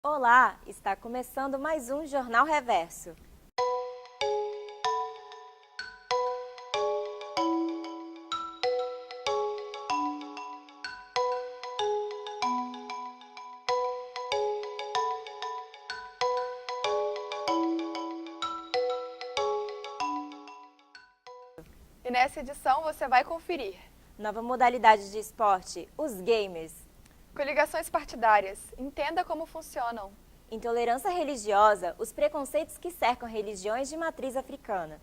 Olá, está começando mais um Jornal Reverso. E nessa edição você vai conferir Nova modalidade de esporte, os gamers. coligações partidárias, entenda como funcionam. Intolerância religiosa, os preconceitos que cercam religiões de matriz africana.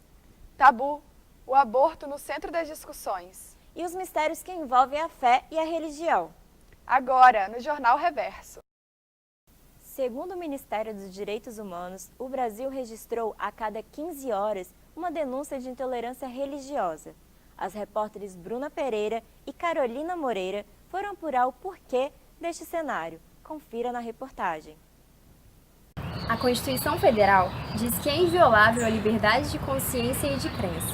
Tabu, o aborto no centro das discussões. E os mistérios que envolvem a fé e a religião. Agora, no Jornal Reverso. Segundo o Ministério dos Direitos Humanos, o Brasil registrou a cada 15 horas uma denúncia de intolerância religiosa. As repórteres Bruna Pereira e Carolina Moreira foram apurar o porquê deste cenário. Confira na reportagem. A Constituição Federal diz que é inviolável a liberdade de consciência e de crença,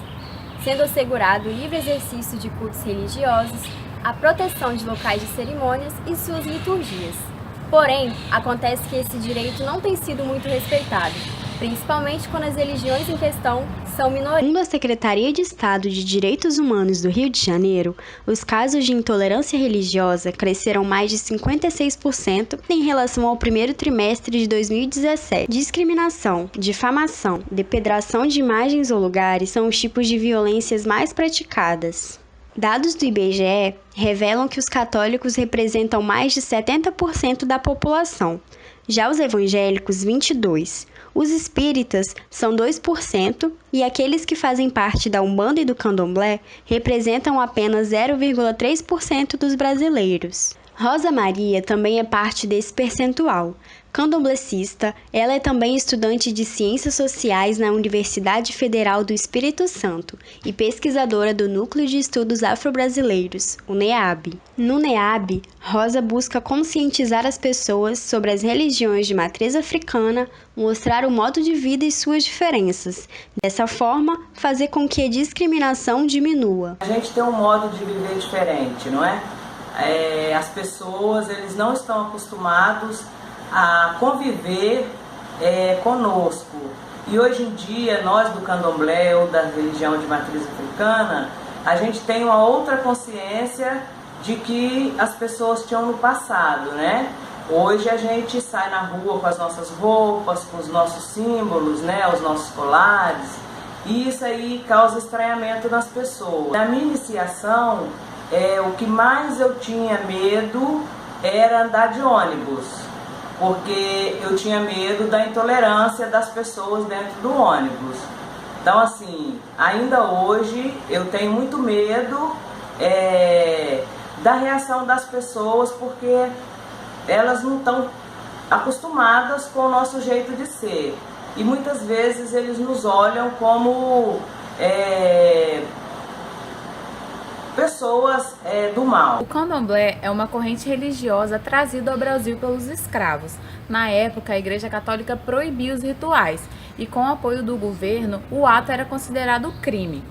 sendo assegurado o livre exercício de cultos religiosos, a proteção de locais de cerimônias e suas liturgias. Porém, acontece que esse direito não tem sido muito respeitado, principalmente quando as religiões em questão são minorias. Segundo a Secretaria de Estado de Direitos Humanos do Rio de Janeiro, os casos de intolerância religiosa cresceram mais de 56% em relação ao primeiro trimestre de 2017. Discriminação, difamação, depredação de imagens ou lugares são os tipos de violências mais praticadas. Dados do IBGE revelam que os católicos representam mais de 70% da população, já os evangélicos 22%. Os espíritas são 2% e aqueles que fazem parte da Umbanda e do Candomblé representam apenas 0,3% dos brasileiros. Rosa Maria também é parte desse percentual. Candomblessista, ela é também estudante de Ciências Sociais na Universidade Federal do Espírito Santo e pesquisadora do Núcleo de Estudos Afro-Brasileiros, o NEAB. No NEAB, Rosa busca conscientizar as pessoas sobre as religiões de matriz africana, mostrar o modo de vida e suas diferenças. Dessa forma, fazer com que a discriminação diminua. A gente tem um modo de viver diferente, não é? As pessoas eles não estão acostumados a conviver conosco. E hoje em dia, nós do candomblé ou da religião de matriz africana, a gente tem uma outra consciência de que as pessoas tinham no passado, né? Hoje a gente sai na rua com as nossas roupas, com os nossos símbolos, né? Os nossos colares, e isso aí causa estranhamento nas pessoas. Na minha iniciação, o que mais eu tinha medo era andar de ônibus, porque eu tinha medo da intolerância das pessoas dentro do ônibus. Então, assim, ainda hoje eu tenho muito medo da reação das pessoas, porque elas não estão acostumadas com o nosso jeito de ser. E muitas vezes eles nos olham como pessoas do mal. O candomblé é uma corrente religiosa trazida ao Brasil pelos escravos. Na época, a Igreja Católica proibia os rituais e, com o apoio do governo, o ato era considerado crime.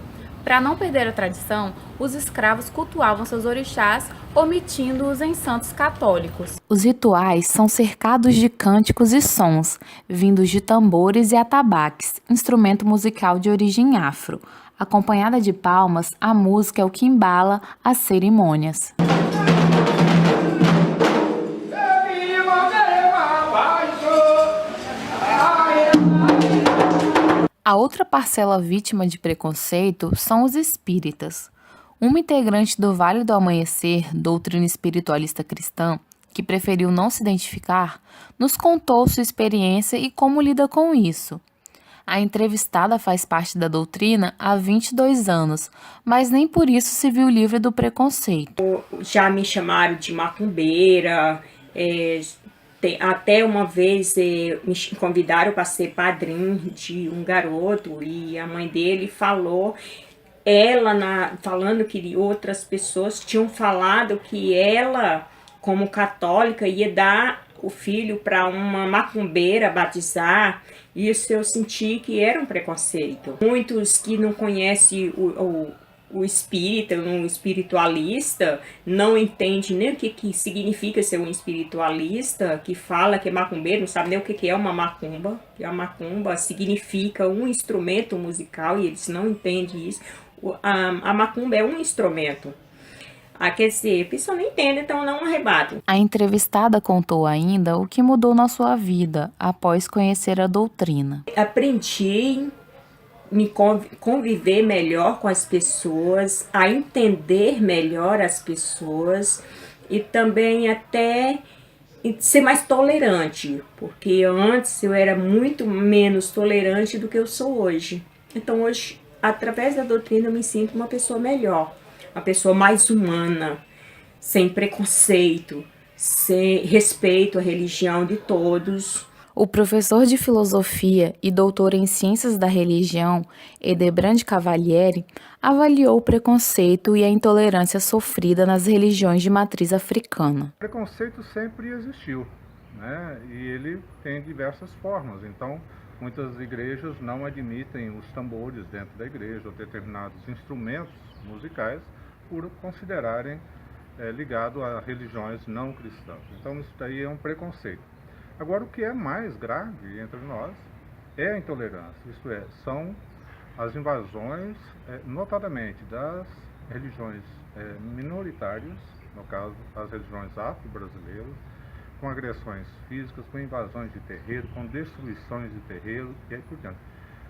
Para não perder a tradição, os escravos cultuavam seus orixás, omitindo-os em santos católicos. Os rituais são cercados de cânticos e sons, vindos de tambores e atabaques, instrumento musical de origem afro. Acompanhada de palmas, a música é o que embala as cerimônias. A outra parcela vítima de preconceito são os espíritas. Uma integrante do Vale do Amanhecer, doutrina espiritualista cristã, que preferiu não se identificar, nos contou sua experiência e como lida com isso. A entrevistada faz parte da doutrina há 22 anos, mas nem por isso se viu livre do preconceito. Já me chamaram de macumbeira, até uma vez me convidaram para ser padrinho de um garoto e a mãe dele falou, falando que outras pessoas tinham falado que ela, como católica, ia dar o filho para uma macumbeira batizar. Isso eu senti que era um preconceito. Muitos que não conhecem o espírita, um espiritualista, não entende nem o que significa ser um espiritualista, que fala que é macumbeiro, não sabe nem o que é uma macumba, que a macumba significa um instrumento musical e eles não entendem isso. A macumba é um instrumento. Quer dizer, a pessoa não entende, então não arrebata. A entrevistada contou ainda o que mudou na sua vida após conhecer a doutrina. Aprendi me conviver melhor com as pessoas, a entender melhor as pessoas e também até ser mais tolerante, porque antes eu era muito menos tolerante do que eu sou hoje. Então hoje, através da doutrina, eu me sinto uma pessoa melhor, uma pessoa mais humana, sem preconceito, sem respeito à religião de todos. O professor de filosofia e doutor em ciências da religião, Edebrand Cavalieri, avaliou o preconceito e a intolerância sofrida nas religiões de matriz africana. O preconceito sempre existiu, né? E ele tem diversas formas. Então, muitas igrejas não admitem os tambores dentro da igreja ou determinados instrumentos musicais por considerarem ligado a religiões não cristãs. Então, isso daí é um preconceito. Agora, o que é mais grave entre nós é a intolerância, isto é, são as invasões, notadamente das religiões minoritárias, no caso, as religiões afro-brasileiras, com agressões físicas, com invasões de terreiro, com destruições de terreiro e aí por diante.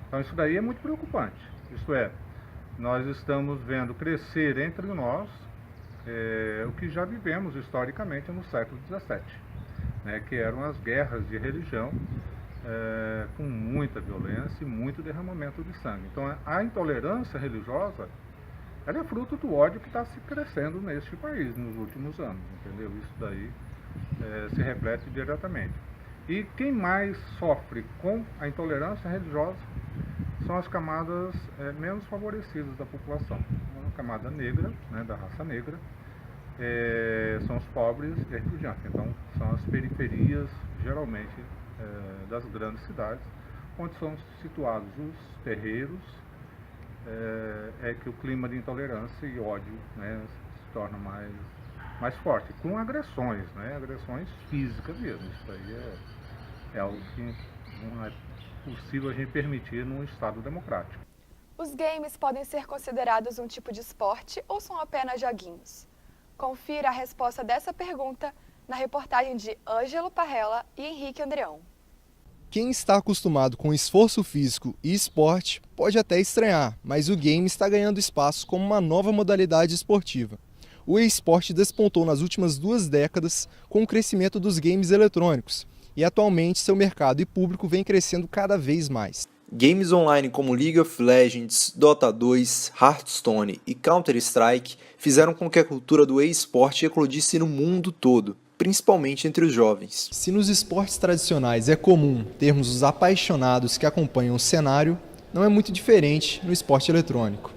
Então, isso daí é muito preocupante, isto é, nós estamos vendo crescer entre nós o que já vivemos historicamente no século XVII. Que eram as guerras de religião, com muita violência e muito derramamento de sangue. Então, a intolerância religiosa, ela é fruto do ódio que está se crescendo neste país nos últimos anos, entendeu? Isso daí se reflete diretamente. E quem mais sofre com a intolerância religiosa são as camadas menos favorecidas da população. A camada negra, da raça negra, são os pobres e aí por diante. Então, são as periferias, geralmente, das grandes cidades, onde são situados os terreiros, que o clima de intolerância e ódio se torna mais forte, com agressões, agressões físicas mesmo. Isso aí é algo que não é possível a gente permitir num Estado democrático. Os games podem ser considerados um tipo de esporte ou são apenas joguinhos? Confira a resposta dessa pergunta na reportagem de Ângelo Parrella e Henrique Andreão. Quem está acostumado com esforço físico e esporte pode até estranhar, mas o game está ganhando espaço como uma nova modalidade esportiva. O e-sport despontou nas últimas 2 décadas com o crescimento dos games eletrônicos e atualmente seu mercado e público vem crescendo cada vez mais. Games online como League of Legends, Dota 2, Hearthstone e Counter-Strike fizeram com que a cultura do e-sport eclodisse no mundo todo, principalmente entre os jovens. Se nos esportes tradicionais é comum termos os apaixonados que acompanham o cenário, não é muito diferente no esporte eletrônico.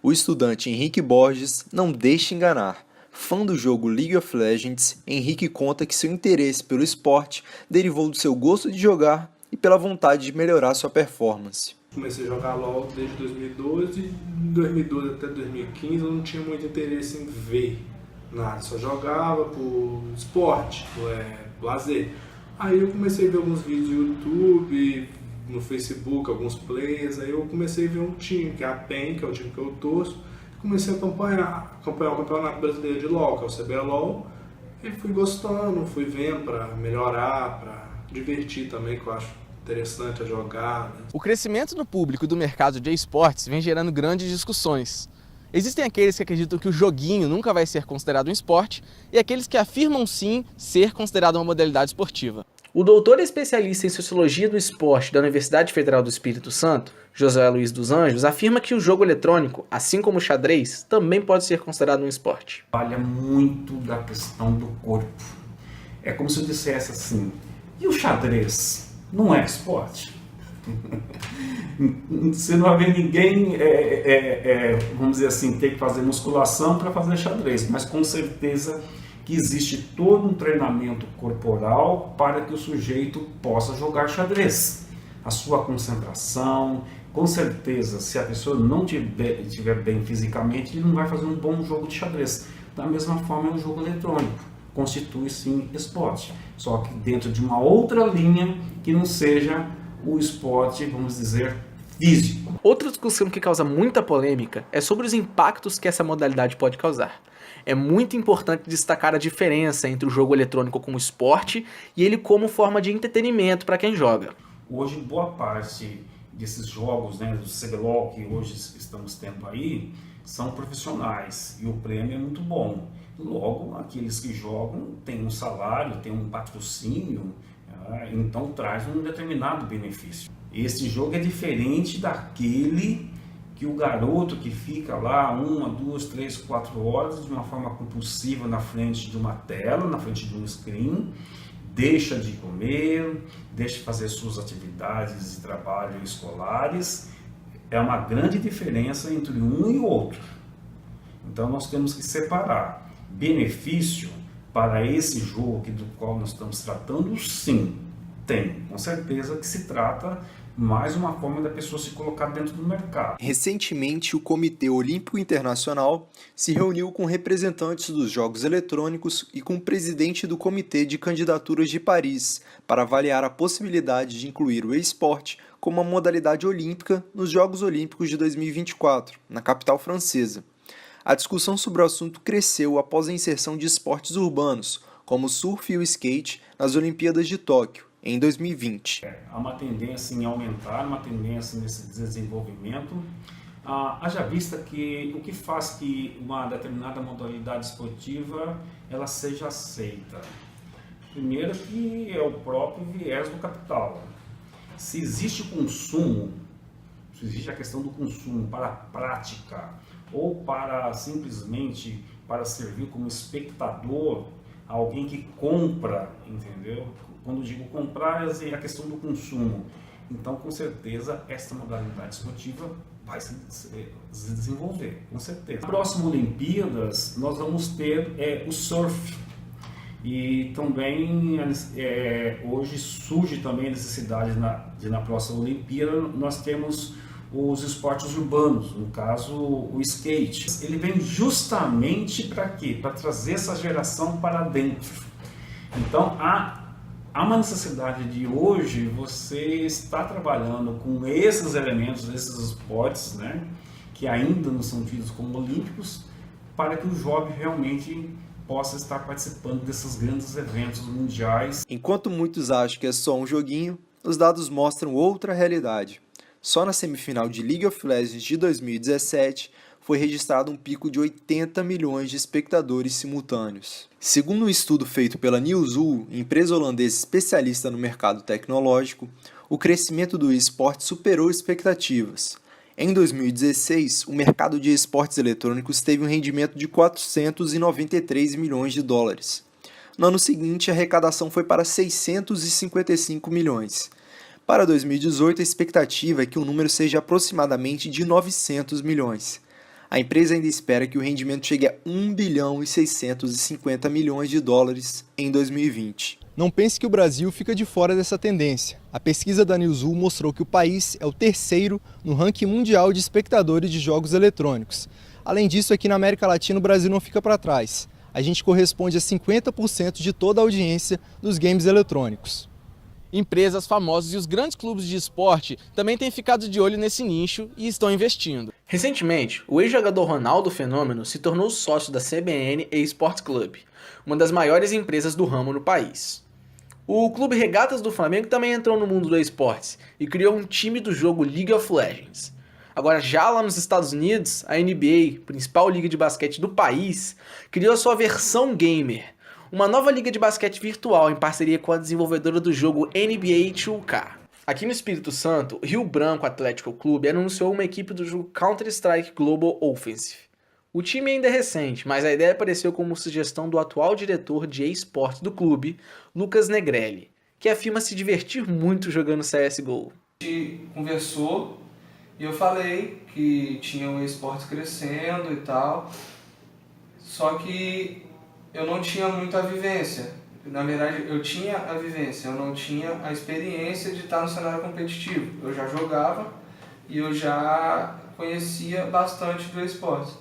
O estudante Henrique Borges não deixa enganar. Fã do jogo League of Legends, Henrique conta que seu interesse pelo esporte derivou do seu gosto de jogar e pela vontade de melhorar sua performance. Comecei a jogar LoL desde 2012, de 2012 até 2015 eu não tinha muito interesse em ver nada, só jogava por esporte, por lazer. Aí eu comecei a ver alguns vídeos no YouTube, no Facebook, alguns players, aí eu comecei a ver um time, que é a PEN, que é o time que eu torço, comecei a acompanhar o Campeonato Brasileiro de LoL, que é o CBLOL, e fui gostando, fui vendo para melhorar, para divertir também, que eu acho interessante a jogar. O crescimento no público do mercado de esportes vem gerando grandes discussões. Existem aqueles que acreditam que o joguinho nunca vai ser considerado um esporte e aqueles que afirmam sim ser considerado uma modalidade esportiva. O doutor especialista em Sociologia do Esporte da Universidade Federal do Espírito Santo, José Luiz dos Anjos, afirma que o jogo eletrônico, assim como o xadrez, também pode ser considerado um esporte. Trabalha muito da questão do corpo. É como se eu dissesse assim, e o xadrez não é esporte? Você não vai ver ninguém, vamos dizer assim, ter que fazer musculação para fazer xadrez, mas com certeza que existe todo um treinamento corporal para que o sujeito possa jogar xadrez. A sua concentração, Com certeza, se a pessoa não estiver bem fisicamente, ele não vai fazer um bom jogo de xadrez. Da mesma forma, é um jogo eletrônico. Constitui, sim, esporte. Só que dentro de uma outra linha que não seja o esporte, vamos dizer, físico. Outra discussão que causa muita polêmica é sobre os impactos que essa modalidade pode causar. É muito importante destacar a diferença entre o jogo eletrônico como esporte e ele como forma de entretenimento para quem joga. Hoje, boa parte desses jogos, né, do CBLOL que hoje estamos tendo aí, são profissionais e o prêmio é muito bom. Logo, aqueles que jogam têm um salário, têm um patrocínio, então traz um determinado benefício. Esse jogo é diferente daquele que o garoto que fica lá 1, 2, 3, 4 horas de uma forma compulsiva na frente de uma tela, na frente de um screen, deixa de comer, deixa de fazer suas atividades de trabalho escolares. É uma grande diferença entre um e o outro. Então nós temos que separar. Benefício para esse jogo do qual nós estamos tratando, sim, tem. Com certeza que se trata mais uma forma da pessoa se colocar dentro do mercado. Recentemente, o Comitê Olímpico Internacional se reuniu com representantes dos jogos eletrônicos e com o presidente do Comitê de Candidaturas de Paris para avaliar a possibilidade de incluir o esporte como uma modalidade olímpica nos Jogos Olímpicos de 2024, na capital francesa. A discussão sobre o assunto cresceu após a inserção de esportes urbanos, como o surf e o skate, nas Olimpíadas de Tóquio, em 2020. Há uma tendência em aumentar, uma tendência nesse desenvolvimento. Haja vista que o que faz que uma determinada modalidade esportiva ela seja aceita? Primeiro que é o próprio viés do capital. Se existe consumo, se existe a questão do consumo para a prática, ou para simplesmente para servir como espectador, alguém que compra, entendeu? Quando digo comprar, é a questão do consumo. Então, com certeza, esta modalidade esportiva vai se desenvolver, com certeza. Na próxima Olimpíadas, nós vamos ter o surf. E também, hoje surge também a necessidade de na próxima Olimpíada, nós temos os esportes urbanos, no caso o skate. Ele vem justamente para quê? Para trazer essa geração para dentro. Então há uma necessidade de hoje você estar trabalhando com esses elementos, esses esportes, né, que ainda não são tidos como olímpicos, para que o jovem realmente possa estar participando desses grandes eventos mundiais. Enquanto muitos acham que é só um joguinho, os dados mostram outra realidade. Só na semifinal de League of Legends de 2017 foi registrado um pico de 80 milhões de espectadores simultâneos. Segundo um estudo feito pela Newzoo, empresa holandesa especialista no mercado tecnológico, o crescimento do esporte superou expectativas. Em 2016, o mercado de esportes eletrônicos teve um rendimento de 493 milhões de dólares. No ano seguinte, a arrecadação foi para 655 milhões. Para 2018, a expectativa é que o número seja aproximadamente de 900 milhões. A empresa ainda espera que o rendimento chegue a 1 bilhão e 650 milhões de dólares em 2020. Não pense que o Brasil fica de fora dessa tendência. A pesquisa da Newzoo mostrou que o país é o terceiro no ranking mundial de espectadores de jogos eletrônicos. Além disso, aqui na América Latina o Brasil não fica para trás. A gente corresponde a 50% de toda a audiência dos games eletrônicos. Empresas famosas e os grandes clubes de esporte também têm ficado de olho nesse nicho e estão investindo. Recentemente, o ex-jogador Ronaldo Fenômeno se tornou sócio da CBN Esports Club, uma das maiores empresas do ramo no país. O Clube Regatas do Flamengo também entrou no mundo do esportes e criou um time do jogo League of Legends. Agora, já lá nos Estados Unidos, a NBA, principal liga de basquete do país, criou sua versão gamer, uma nova liga de basquete virtual em parceria com a desenvolvedora do jogo NBA 2K. Aqui no Espírito Santo, o Rio Branco Atlético Clube anunciou uma equipe do jogo Counter-Strike Global Offensive. O time ainda é recente, mas a ideia apareceu como sugestão do atual diretor de esportes do clube, Lucas Negrelli, que afirma se divertir muito jogando CSGO. A gente conversou e eu falei que tinha o esportes crescendo e tal, só que eu não tinha muita vivência. Na verdade, eu tinha a vivência, eu não tinha a experiência de estar no cenário competitivo. Eu já jogava e eu já conhecia bastante do esporte.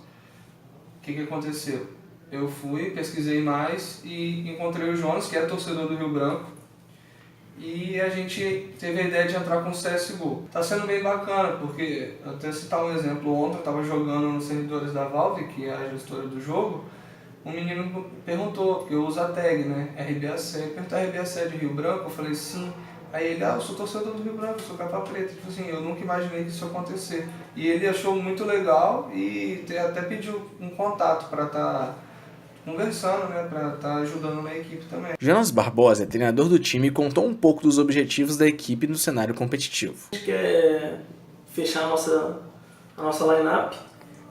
O que aconteceu? Eu fui, pesquisei mais e encontrei o Jonas, que é torcedor do Rio Branco, e a gente teve a ideia de entrar com o CSGO. Tá sendo bem bacana, porque, até citar um exemplo, ontem eu estava jogando nos servidores da Valve, que é a gestora do jogo, um menino perguntou, porque eu uso a tag, né, RBAC, perguntou RBAC de Rio Branco, eu falei sim. Aí ele, eu sou torcedor do Rio Branco, eu sou capa preta. Tipo assim, eu nunca imaginei que isso ia acontecer. E ele achou muito legal e até pediu um contato para estar conversando, né, para estar ajudando na equipe também. Jonas Barbosa, treinador do time, contou um pouco dos objetivos da equipe no cenário competitivo. A gente quer fechar a nossa line-up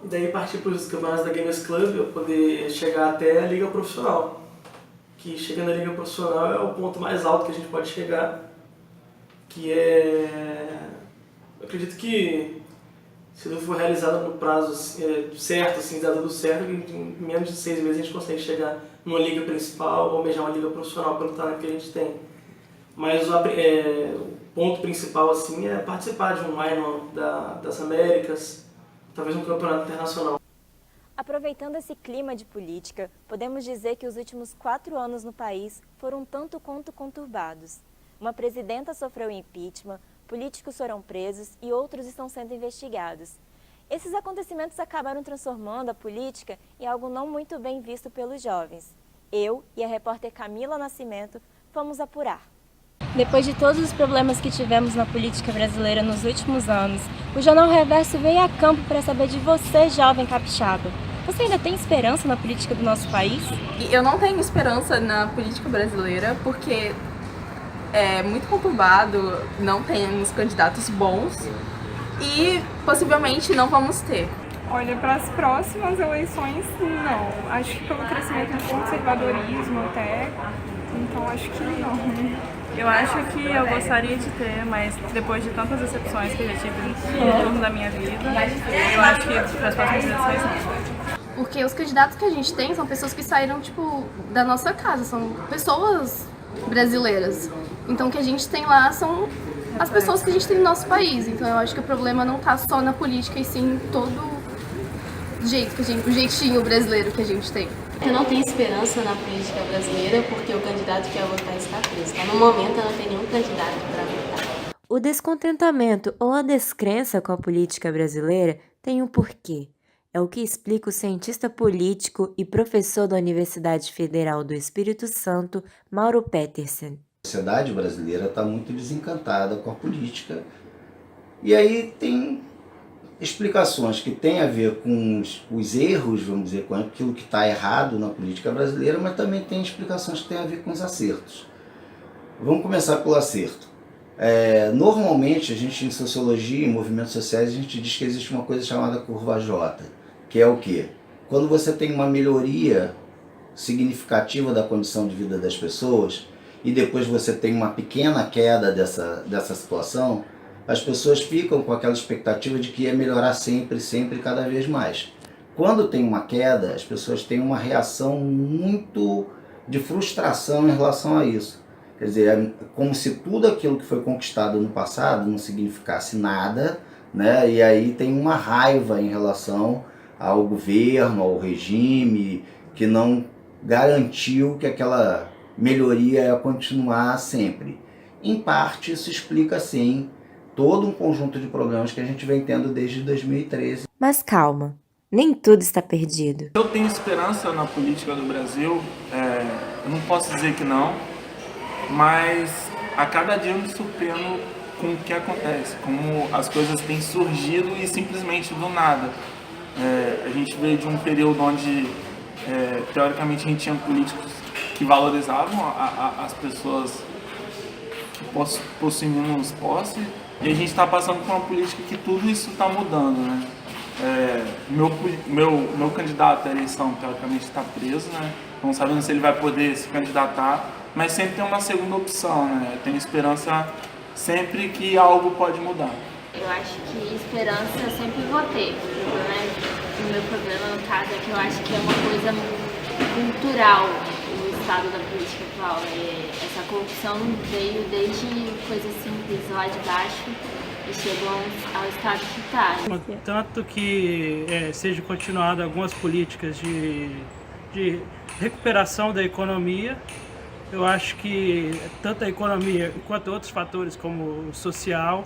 e daí partir para os campeonatos da Gamers Club para poder chegar até a liga profissional. Que chegando na liga profissional é o ponto mais alto que a gente pode chegar. Que eu acredito que se tudo for realizado no prazo certo, assim, dá tudo certo, em menos de 6 meses a gente consegue chegar numa liga principal ou almejar uma liga profissional pelo talento que a gente tem. Mas o ponto principal assim, é participar de um Minor das Américas, talvez um campeonato internacional. Aproveitando esse clima de política, podemos dizer que os últimos 4 anos no país foram tanto quanto conturbados. Uma presidenta sofreu impeachment, políticos foram presos e outros estão sendo investigados. Esses acontecimentos acabaram transformando a política em algo não muito bem visto pelos jovens. Eu e a repórter Camila Nascimento fomos apurar. Depois de todos os problemas que tivemos na política brasileira nos últimos anos, o Jornal Reverso veio a campo para saber de você, jovem capixaba. Você ainda tem esperança na política do nosso país? Eu não tenho esperança na política brasileira porque é muito conturbado, não temos candidatos bons e possivelmente não vamos ter. Olha, para as próximas eleições, não. Acho que pelo crescimento do conservadorismo até, então acho que não. Eu acho que eu gostaria de ter, mas depois de tantas decepções que eu já tive no turno da minha vida, eu acho que para as próximas eleições não. Porque os candidatos que a gente tem são pessoas que saíram, da nossa casa, são pessoas brasileiras. Então o que a gente tem lá são as pessoas que a gente tem no nosso país. Então eu acho que o problema não está só na política, e sim em todo o jeitinho brasileiro que a gente tem. Eu não tenho esperança na política brasileira porque o candidato que ia votar está preso. Então, no momento, eu não tenho nenhum candidato para votar. O descontentamento ou a descrença com a política brasileira tem um porquê. É o que explica o cientista político e professor da Universidade Federal do Espírito Santo, Mauro Petersen. A sociedade brasileira está muito desencantada com a política. E aí tem explicações que têm a ver com os erros, vamos dizer, com aquilo que está errado na política brasileira, mas também tem explicações que têm a ver com os acertos. Vamos começar pelo acerto. Normalmente, a gente em sociologia, em movimentos sociais, a gente diz que existe uma coisa chamada curva J, que é o quê? Quando você tem uma melhoria significativa da condição de vida das pessoas e depois você tem uma pequena queda dessa situação, as pessoas ficam com aquela expectativa de que ia melhorar sempre, sempre, cada vez mais. Quando tem uma queda, as pessoas têm uma reação muito de frustração em relação a isso. Quer dizer, é como se tudo aquilo que foi conquistado no passado não significasse nada, né? E aí tem uma raiva em relação ao governo, ao regime, que não garantiu que aquela melhoria ia continuar sempre. Em parte, isso explica, sim, todo um conjunto de problemas que a gente vem tendo desde 2013. Mas calma, nem tudo está perdido. Eu tenho esperança na política do Brasil, eu não posso dizer que não, mas a cada dia eu me surpreendo com o que acontece, como as coisas têm surgido e simplesmente do nada. A gente veio de um período onde, teoricamente, a gente tinha políticos que valorizavam as pessoas que possuíam posse, e a gente está passando por uma política que tudo isso está mudando, né? Meu candidato à eleição, teoricamente, está preso, né? Não sabendo se ele vai poder se candidatar, mas sempre tem uma segunda opção, né? Eu tenho esperança sempre que algo pode mudar. Eu acho que esperança eu sempre vou ter, né? O meu problema, no caso, é que eu acho que é uma coisa cultural o estado da política atual. Essa corrupção veio desde coisas simples lá de baixo e chegam ao estado que está. Tanto que seja continuado algumas políticas de recuperação da economia, eu acho que tanto a economia quanto outros fatores como o social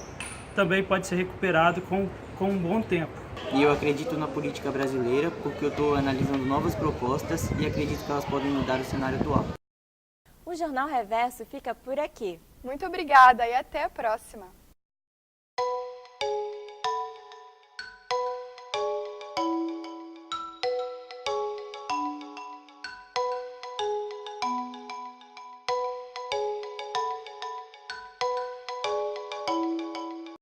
também pode ser recuperado com um bom tempo. E eu acredito na política brasileira porque eu estou analisando novas propostas e acredito que elas podem mudar o cenário atual. O Jornal Reverso fica por aqui. Muito obrigada e até a próxima!